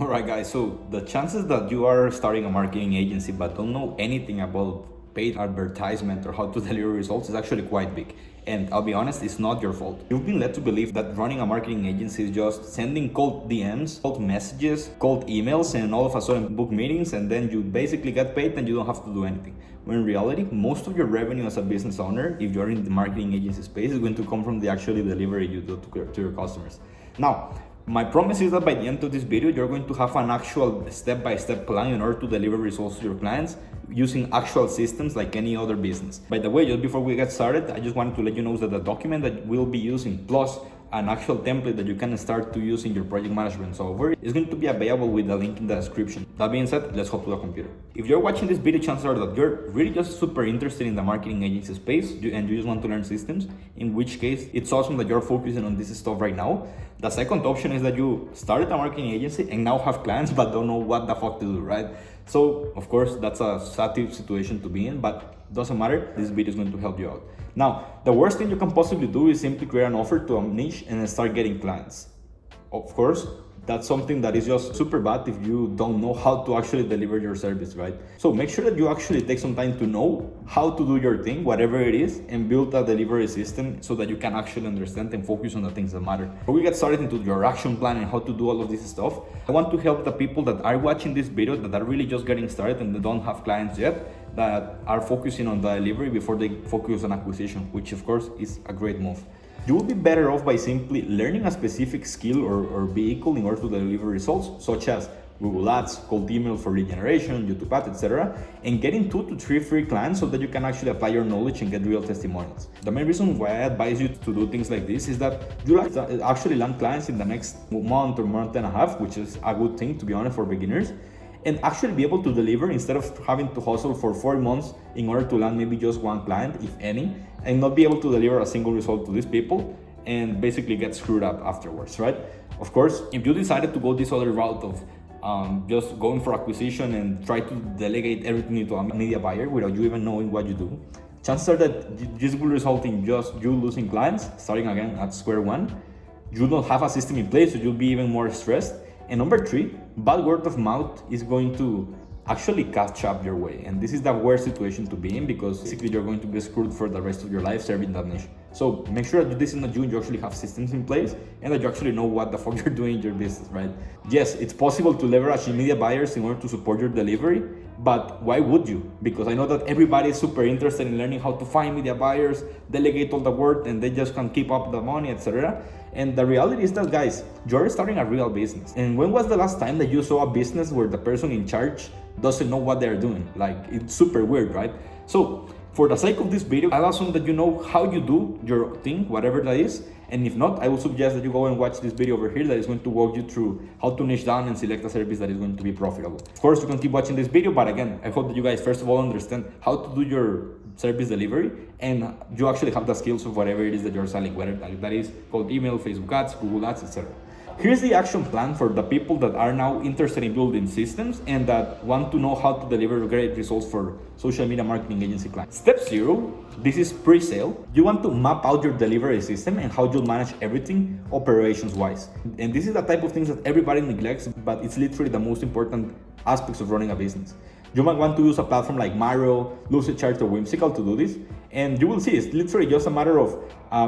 All right, guys. So the chances that you are starting a marketing agency but don't know anything about paid advertisement or how to deliver results is actually quite big. And I'll be honest, it's not your fault. You've been led to believe that running a marketing agency is just sending cold DMs, cold messages, cold emails, and all of a sudden book meetings, and then you basically get paid and you don't have to do anything. When in reality, most of your revenue as a business owner, if you're in the marketing agency space, is going to come from the actual delivery you do to your customers. Now, my promise is that by the end of this video, you're going to have an actual step-by-step plan in order to deliver results to your clients using actual systems like any other business. By the way, just before we get started, I just wanted to let you know that the document that we'll be using plus an actual template that you can start to use in your project management software is going to be available with the link in the description. That being said, let's hop to the computer. If you're watching this video, chances are that you're really just super interested in the marketing agency space and you just want to learn systems, in which case it's awesome that you're focusing on this stuff right now. The second option is that you started a marketing agency and now have clients but don't know what the fuck to do, right? So of course that's a sad situation to be in, but doesn't matter, this video is going to help you out. Now, the worst thing you can possibly do is simply create an offer to a niche and then start getting clients. Of course, that's something that is just super bad if you don't know how to actually deliver your service, right? So make sure that you actually take some time to know how to do your thing, whatever it is, and build a delivery system so that you can actually understand and focus on the things that matter. Before we get started into your action plan and how to do all of this stuff, I want to help the people that are watching this video that are really just getting started and they don't have clients yet, that are focusing on the delivery before they focus on acquisition, which of course is a great move. You will be better off by simply learning a specific skill or vehicle in order to deliver results, such as Google Ads, cold email for lead generation, YouTube ads, etc., and getting 2 to 3 free clients so that you can actually apply your knowledge and get real testimonials. The main reason why I advise you to do things like this is that you actually land clients in the next month or month and a half, which is a good thing, to be honest, for beginners, and actually be able to deliver instead of having to hustle for 4 months in order to land maybe just one client, if any, and not be able to deliver a single result to these people and basically get screwed up afterwards, right? Of course, if you decided to go this other route of just going for acquisition and try to delegate everything to a media buyer without you even knowing what you do, chances are that this will result in just you losing clients, starting again at square one. You don't have a system in place, so you'll be even more stressed. And number 3, bad word of mouth is going to actually catch up your way. And this is the worst situation to be in, because basically you're going to be screwed for the rest of your life serving that niche. So make sure that this is not you actually have systems in place and that you actually know what the fuck you're doing in your business, right? Yes, it's possible to leverage media buyers in order to support your delivery, but why would you? Because I know that everybody is super interested in learning how to find media buyers, delegate all the work, and they just can keep up the money, etc. And the reality is that, guys, you're starting a real business. And when was the last time that you saw a business where the person in charge doesn't know what they're doing? Like, it's super weird, right? So for the sake of this video, I'll assume that you know how you do your thing, whatever that is. And if not, I would suggest that you go and watch this video over here that is going to walk you through how to niche down and select a service that is going to be profitable. Of course, you can keep watching this video, but again, I hope that you guys first of all understand how to do your service delivery and you actually have the skills of whatever it is that you're selling, whether that is cold email, Facebook ads, Google ads, etc. Here's the action plan for the people that are now interested in building systems and that want to know how to deliver great results for social media marketing agency clients. Step 0, this is pre-sale. You want to map out your delivery system and how you'll manage everything operations-wise. And this is the type of things that everybody neglects, but it's literally the most important aspects of running a business. You might want to use a platform like Miro, Lucidchart, or Whimsical to do this. And you will see it's literally just a matter of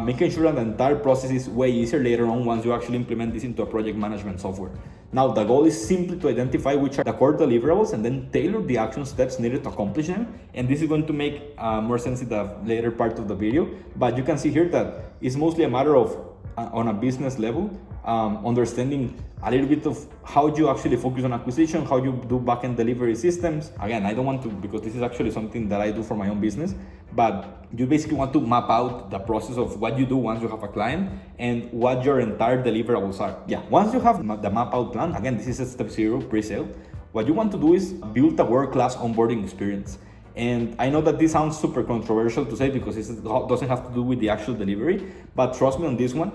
making sure that the entire process is way easier later on once you actually implement this into a project management software. Now, the goal is simply to identify which are the core deliverables and then tailor the action steps needed to accomplish them. And this is going to make more sense in the later part of the video. But you can see here that it's mostly a matter of, on a business level, understanding a little bit of how you actually focus on acquisition, how you do backend delivery systems. Again, I don't want to, because this is actually something that I do for my own business, but you basically want to map out the process of what you do once you have a client and what your entire deliverables are. Yeah, once you have the map out plan, again, this is step 0, pre-sale. What you want to do is build a world-class onboarding experience. And I know that this sounds super controversial to say because it doesn't have to do with the actual delivery, but trust me on this one,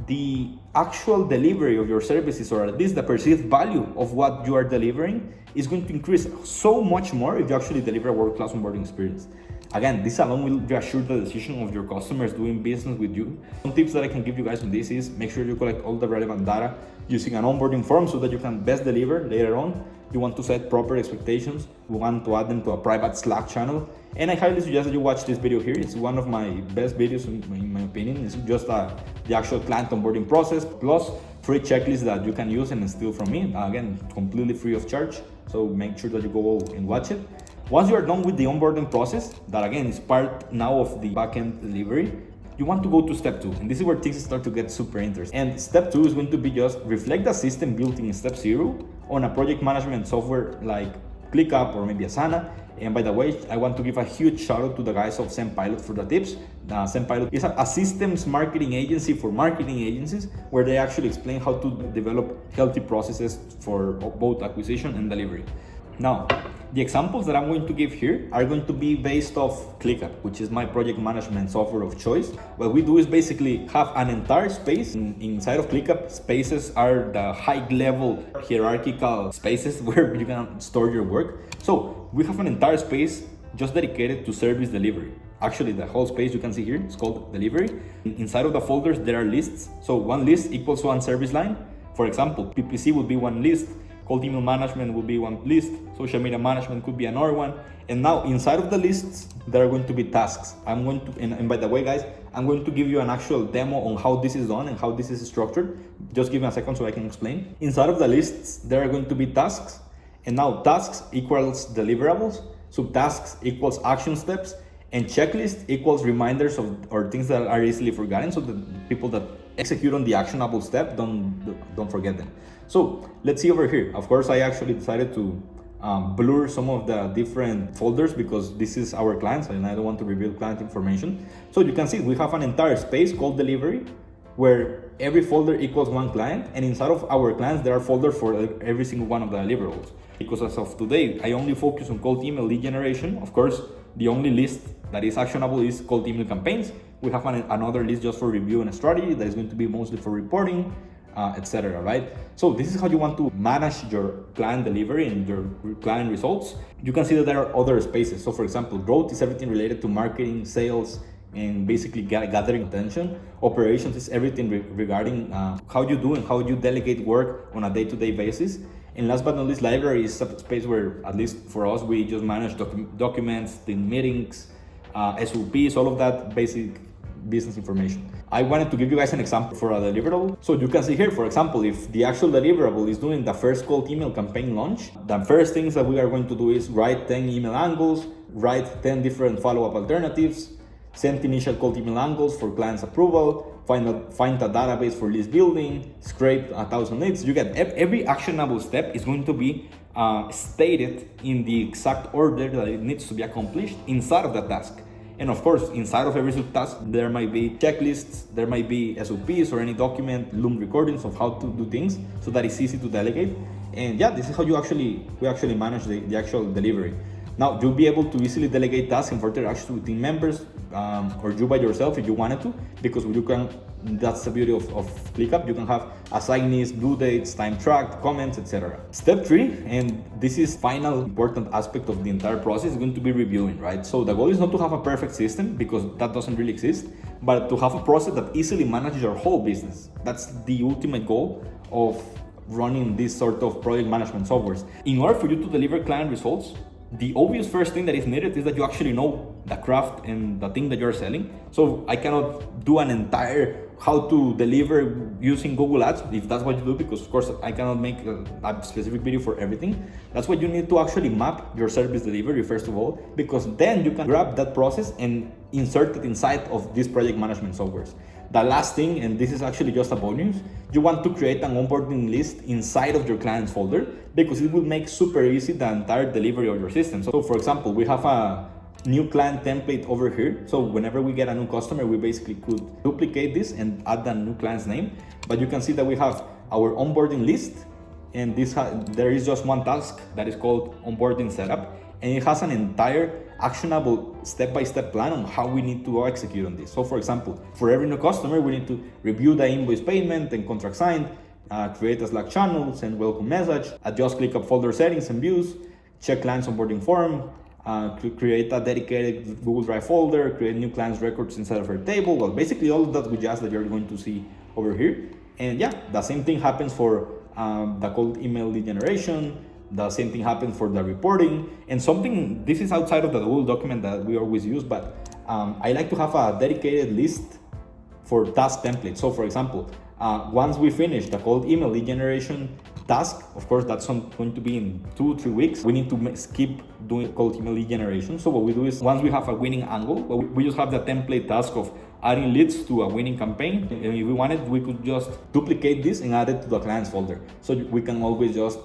the actual delivery of your services, or at least the perceived value of what you are delivering, is going to increase so much more if you actually deliver a world-class onboarding experience. Again, this alone will reassure the decision of your customers doing business with you. Some tips that I can give you guys on this is make sure you collect all the relevant data using an onboarding form so that you can best deliver later on. You want to set proper expectations. We want to add them to a private Slack channel. And I highly suggest that you watch this video here. It's one of my best videos in my opinion. It's just the actual client onboarding process plus free checklists that you can use and steal from me. Again, completely free of charge. So make sure that you go and watch it. Once you are done with the onboarding process, that again is part now of the backend delivery, you want to go to step 2. And this is where things start to get super interesting. And step 2 is going to be just reflect the system built in step 0 on a project management software like ClickUp or maybe Asana. And by the way, I want to give a huge shout out to the guys of SendPilot for the tips. SendPilot is a systems marketing agency for marketing agencies where they actually explain how to develop healthy processes for both acquisition and delivery. Now, the examples that I'm going to give here are going to be based off ClickUp, which is my project management software of choice. What we do is basically have an entire space. Inside of ClickUp, spaces are the high-level hierarchical spaces where you can store your work. So we have an entire space just dedicated to service delivery. Actually, the whole space you can see here is called delivery. Inside of the folders, there are lists. So one list equals one service line. For example, PPC would be one list. Cold email management will be one list, social media management could be another one. And now inside of the lists, there are going to be tasks. I'm going to, and by the way guys, I'm going to give you an actual demo on how this is done and how this is structured. Just give me a second so I can explain. Inside of the lists, there are going to be tasks. And now tasks equals deliverables, subtasks equals action steps, and checklist equals reminders of or things that are easily forgotten, so that people that execute on the actionable step don't forget them. So let's see over here. Of course, I actually decided to blur some of the different folders because this is our clients and I don't want to reveal client information. So you can see we have an entire space called delivery where every folder equals one client, and inside of our clients there are folders for every single one of the deliverables. Because as of today, I only focus on cold email lead generation. Of course, the only list that is actionable is cold email campaigns. We have another list just for review and strategy that is going to be mostly for reporting, etc. Right? So this is how you want to manage your client delivery and your client results. You can see that there are other spaces. So for example, growth is everything related to marketing, sales, and basically gathering attention. Operations is everything regarding how you do and how you delegate work on a day-to-day basis. And last but not least, library is a space where, at least for us, we just manage documents, the meetings, SOPs, all of that basic business information. I wanted to give you guys an example for a deliverable. So you can see here, for example, if the actual deliverable is doing the first cold email campaign launch, the first things that we are going to do is write 10 email angles, write 10 different follow-up alternatives, send initial cold email angles for client's approval, find a database for list building, scrape 1,000 leads. You get every actionable step is going to be stated in the exact order that it needs to be accomplished inside of the task. And of course, inside of every subtask, there might be checklists, there might be SOPs or any document, Loom recordings of how to do things so that it's easy to delegate. And yeah, this is how we actually manage the actual delivery. Now, you'll be able to easily delegate tasks and further actions to team members or you by yourself if you wanted to, because you can, that's the beauty of ClickUp, you can have assignees, due dates, time tracked, comments, etc. Step 3, and this is final important aspect of the entire process, is going to be reviewing, right? So the goal is not to have a perfect system because that doesn't really exist, but to have a process that easily manages your whole business. That's the ultimate goal of running this sort of project management softwares. In order for you to deliver client results, the obvious first thing that is needed is that you actually know the craft and the thing that you're selling. So I cannot do an entire how to deliver using Google Ads if that's what you do, because of course I cannot make a specific video for everything. That's why you need to actually map your service delivery first of all, because then you can grab that process and insert it inside of these project management softwares. The last thing, and this is actually just a bonus, you want to create an onboarding list inside of your clients folder because it will make super easy the entire delivery of your system. So for example, we have a new client template over here. So whenever we get a new customer, we basically could duplicate this and add the new client's name. But you can see that we have our onboarding list, and there is just one task that is called onboarding setup, and it has an entire actionable step-by-step plan on how we need to execute on this. So for example, for every new customer, we need to review the invoice payment and contract signed, create a Slack channel, send welcome message, adjust ClickUp folder settings and views, check client's onboarding form, create a dedicated Google Drive folder, create new clients records inside of our table. Well, basically all of that widgets that you're going to see over here. And yeah, the same thing happens for the cold email lead generation. The same thing happens for the reporting. And something, this is outside of the Google document that we always use, but I like to have a dedicated list for task templates. So for example, once we finish the cold email lead generation task, of course that's going to be in 2-3 weeks, we need to keep doing cold email lead generation. So what we do is, once we have a winning angle, we just have the template task of adding leads to a winning campaign. And if we wanted, we could just duplicate this and add it to the clients folder, so we can always just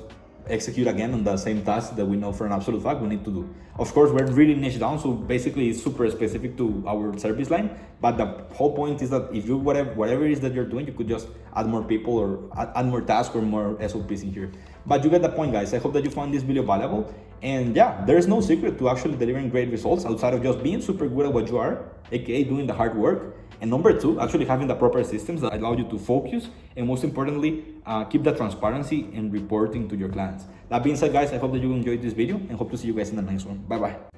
execute again on the same task that we know for an absolute fact we need to do. Of course, we're really niche down, so basically it's super specific to our service line, but the whole point is that if you, whatever it is that you're doing, you could just add more people or add more tasks or more SOPs in here. But you get the point, guys. I hope that you found this video valuable. And yeah, there is no secret to actually delivering great results outside of just being super good at what you are, aka doing the hard work. And number two, actually having the proper systems that allow you to focus, and most importantly, keep the transparency in reporting to your clients. That being said, guys, I hope that you enjoyed this video and hope to see you guys in the next one. Bye bye.